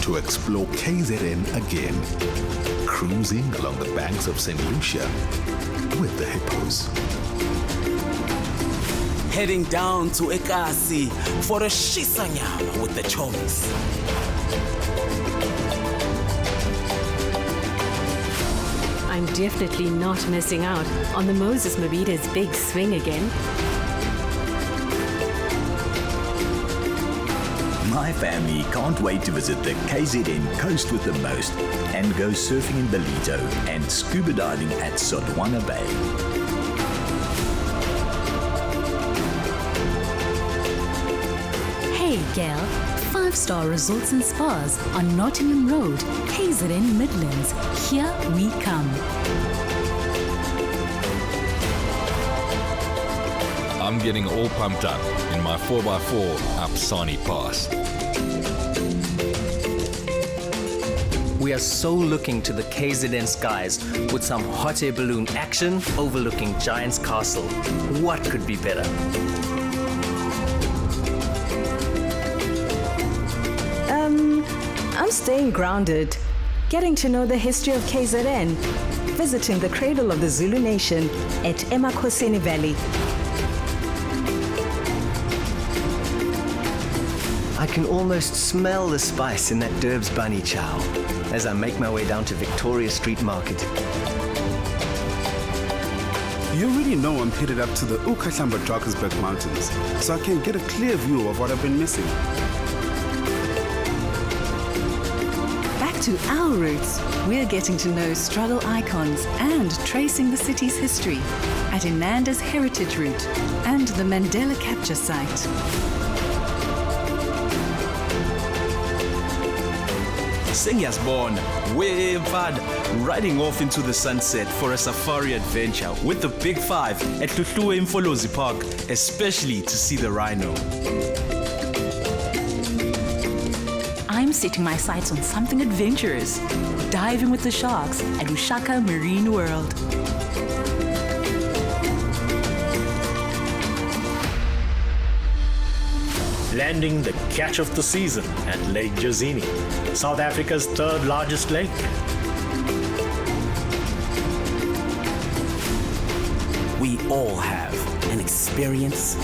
to explore KZN again, cruising along the banks of St. Lucia with the hippos. Heading down to Ekasi for a shisanyama with the chomis. I'm definitely not missing out on the Moses Mabida's big swing again. My family can't wait to visit the KZN Coast with the Most and go surfing in Belito and scuba diving at Sodwana Bay. Hey Gail, 5-star resorts and spas on Nottingham Road, KZN Midlands. Here we come. I'm getting all pumped up in my 4x4 up Sani Pass. We are so looking to the KZN skies with some hot air balloon action overlooking Giant's Castle. What could be better? I'm staying grounded, getting to know the history of KZN, visiting the cradle of the Zulu nation at eMakhosini Valley. I can almost smell the spice in that Durbs bunny chow as I make my way down to Victoria Street Market. You already know I'm headed up to the Ukahlamba Drakensberg Mountains, so I can get a clear view of what I've been missing. Back to our roots, we're getting to know struggle icons and tracing the city's history at Inanda's Heritage Route and the Mandela Capture Site. Sengiyasibona, way bad, riding off into the sunset for a safari adventure with the Big Five at Hluhluwe Mfolozi Park, especially to see the rhino. I'm setting my sights on something adventurous, diving with the sharks at Ushaka Marine World. Landing the catch of the season at Lake Jazini, South Africa's third largest lake. We all have an experience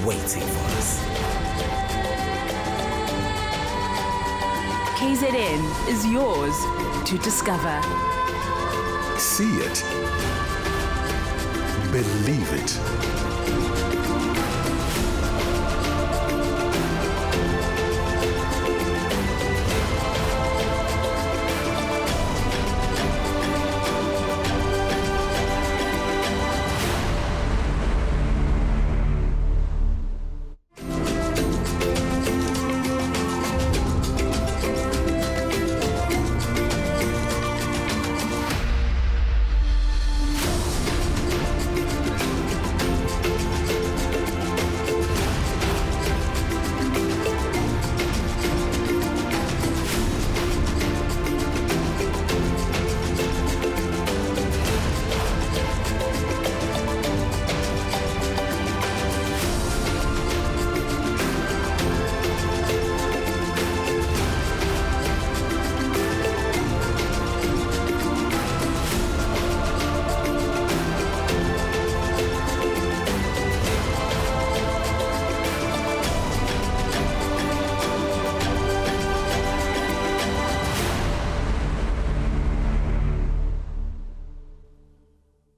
waiting for us. KZN is yours to discover. See it. Believe it.